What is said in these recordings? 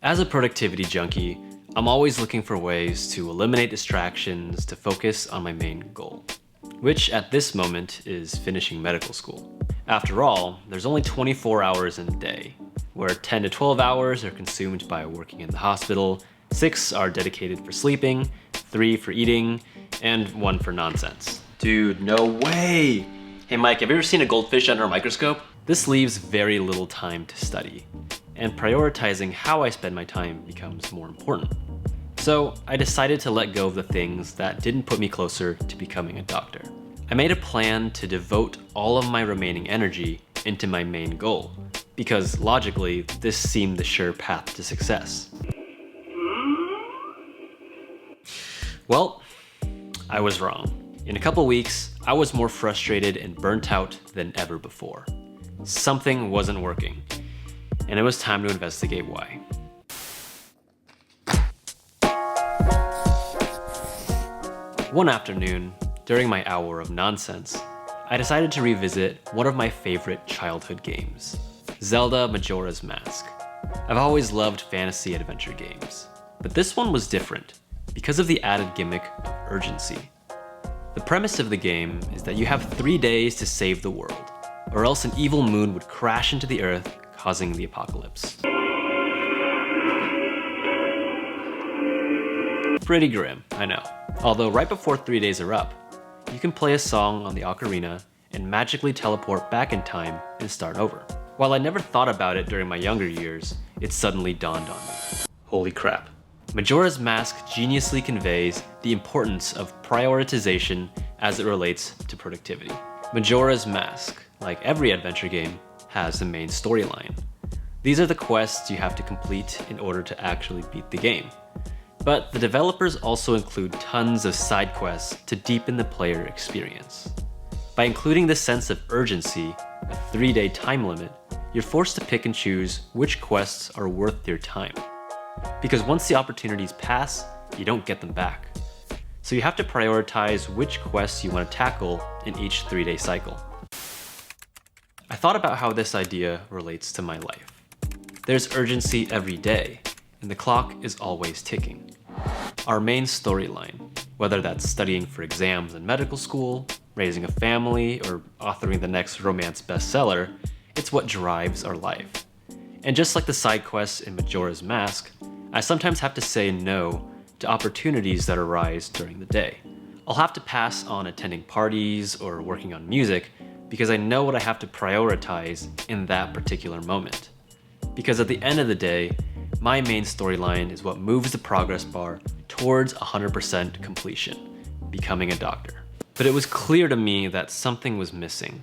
As a productivity junkie, I'm always looking for ways to eliminate distractions to focus on my main goal, which at this moment is finishing medical school. After all, there's only 24 hours in a day, where 10 to 12 hours are consumed by working in the hospital, 6 are dedicated for sleeping, 3 for eating, and 1 for nonsense. Dude, no way! Hey Mike, have you ever seen a goldfish under a microscope? This leaves very little time to study, and prioritizing how I spend my time becomes more important. So I decided to let go of the things that didn't put me closer to becoming a doctor. I made a plan to devote all of my remaining energy into my main goal, because logically, this seemed the sure path to success. Well, I was wrong. In a couple weeks, I was more frustrated and burnt out than ever before. Something wasn't working, and it was time to investigate why. One afternoon, during my hour of nonsense, I decided to revisit one of my favorite childhood games, Zelda Majora's Mask. I've always loved fantasy adventure games, but this one was different because of the added gimmick of urgency. The premise of the game is that you have 3 days to save the world, or else an evil moon would crash into the earth, causing the apocalypse. Pretty grim, I know. Although right before 3 days are up, you can play a song on the ocarina and magically teleport back in time and start over. While I never thought about it during my younger years, it suddenly dawned on me. Holy crap. Majora's Mask geniusly conveys the importance of prioritization as it relates to productivity. Majora's Mask, like every adventure game, has the main storyline. These are the quests you have to complete in order to actually beat the game. But the developers also include tons of side quests to deepen the player experience. By including this sense of urgency, a 3-day time limit, you're forced to pick and choose which quests are worth your time. Because once the opportunities pass, you don't get them back. So you have to prioritize which quests you want to tackle in each 3-day cycle. I thought about how this idea relates to my life. There's urgency every day, and the clock is always ticking. Our main storyline, whether that's studying for exams in medical school, raising a family, or authoring the next romance bestseller, it's what drives our life. And just like the side quests in Majora's Mask, I sometimes have to say no to opportunities that arise during the day. I'll have to pass on attending parties or working on music because I know what I have to prioritize in that particular moment. Because at the end of the day, my main storyline is what moves the progress bar towards 100% completion, becoming a doctor. But it was clear to me that something was missing.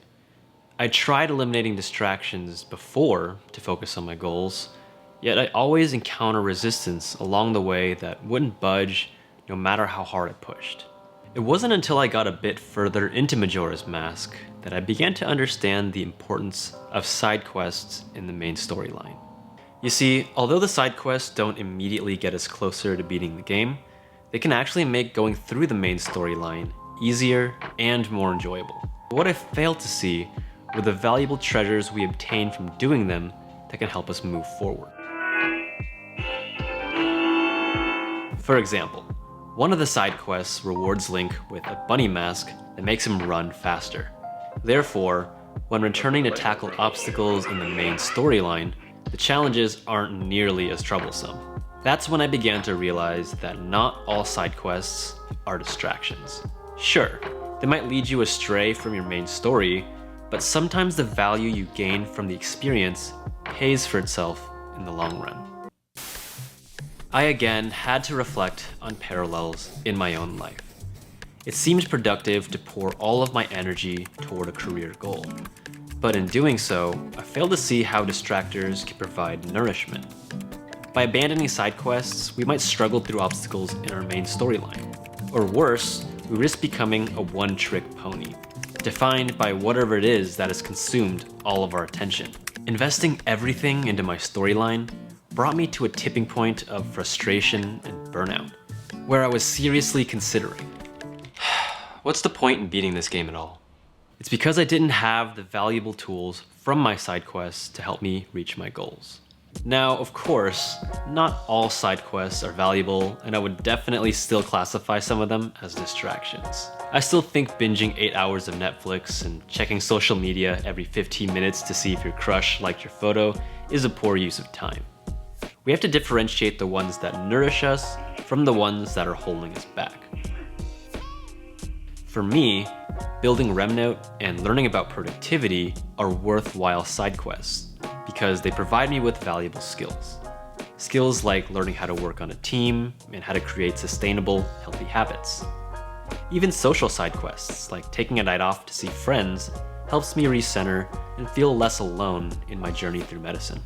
I tried eliminating distractions before to focus on my goals, yet I always encounter resistance along the way that wouldn't budge no matter how hard I pushed. It wasn't until I got a bit further into Majora's Mask that I began to understand the importance of side quests in the main storyline. You see, although the side quests don't immediately get us closer to beating the game, they can actually make going through the main storyline easier and more enjoyable. What I failed to see were the valuable treasures we obtain from doing them that can help us move forward. For example, one of the side quests rewards Link with a bunny mask that makes him run faster. Therefore, when returning to tackle obstacles in the main storyline, the challenges aren't nearly as troublesome. That's when I began to realize that not all side quests are distractions. Sure, they might lead you astray from your main story, but sometimes the value you gain from the experience pays for itself in the long run. I again had to reflect on parallels in my own life. It seemed productive to pour all of my energy toward a career goal. But in doing so, I failed to see how distractors can provide nourishment. By abandoning side quests, we might struggle through obstacles in our main storyline. Or worse, we risk becoming a one-trick pony, defined by whatever it is that has consumed all of our attention. Investing everything into my storyline brought me to a tipping point of frustration and burnout, where I was seriously considering, what's the point in beating this game at all? It's because I didn't have the valuable tools from my side quests to help me reach my goals. Now, of course, not all side quests are valuable, and I would definitely still classify some of them as distractions. I still think binging 8 hours of Netflix and checking social media every 15 minutes to see if your crush liked your photo is a poor use of time. We have to differentiate the ones that nourish us from the ones that are holding us back. For me, building Remnote and learning about productivity are worthwhile side quests because they provide me with valuable skills. Skills like learning how to work on a team and how to create sustainable, healthy habits. Even social side quests, like taking a night off to see friends, helps me recenter and feel less alone in my journey through medicine.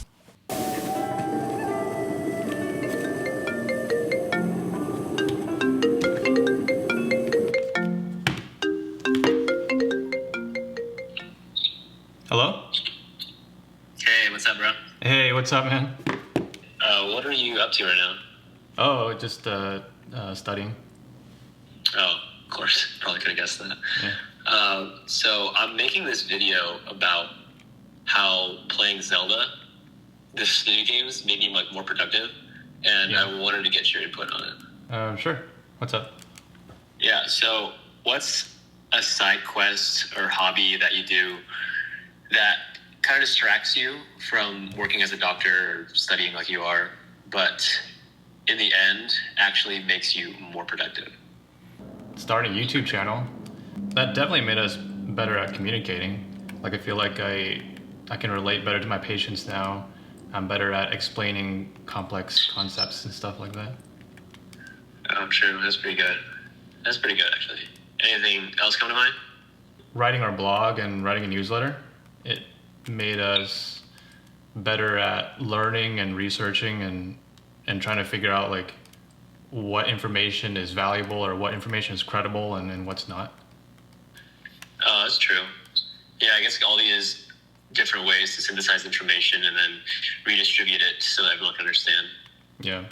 Hello? Hey, what's up, bro? Hey, what's up, man? What are you up to right now? Oh, just studying. Oh, of course. Probably could have guessed that. Yeah. So I'm making this video about how playing Zelda, this video games, made me like more productive, and Yeah. I wanted to get your input on it. Sure. What's up? Yeah. So what's a side quest or hobby that you do that kind of distracts you from working as a doctor or studying like you are, but in the end actually makes you more productive? Starting a YouTube channel. That definitely made us better at communicating. Like, I feel like I can relate better to my patients now. I'm better at explaining complex concepts and stuff like that. I'm sure. That's pretty good. That's pretty good, actually. Anything else come to mind? Writing our blog and writing a newsletter, it made us better at learning and researching and trying to figure out like what information is valuable or what information is credible and what's not. Oh, that's true. Yeah, I guess all these different ways to synthesize information and then redistribute it so that everyone can understand. Yeah.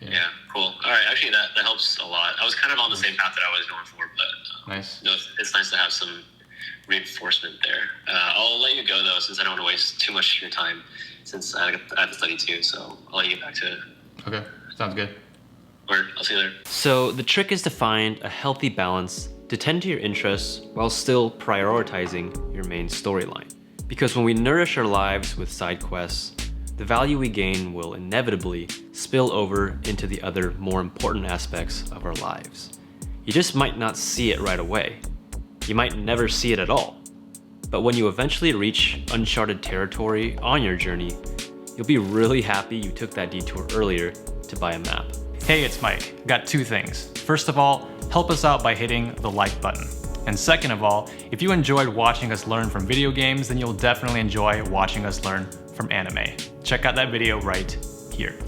Yeah, cool. All right, actually that helps a lot. I was kind of on the same path that I was going for, but Nice. no, it's nice to have some reinforcement there. I'll let you go though, since I don't want to waste too much of your time, since I have to study too. So I'll let you get back to it. Okay, sounds good. Word. I'll see you later. So the trick is to find a healthy balance to tend to your interests while still prioritizing your main storyline. Because when we nourish our lives with side quests, the value we gain will inevitably spill over into the other more important aspects of our lives. You just might not see it right away. You might never see it at all. But when you eventually reach uncharted territory on your journey, you'll be really happy you took that detour earlier to buy a map. Hey, it's Mike. Got two things. First of all, help us out by hitting the like button. And second of all, if you enjoyed watching us learn from video games, then you'll definitely enjoy watching us learn from anime. Check out that video right here.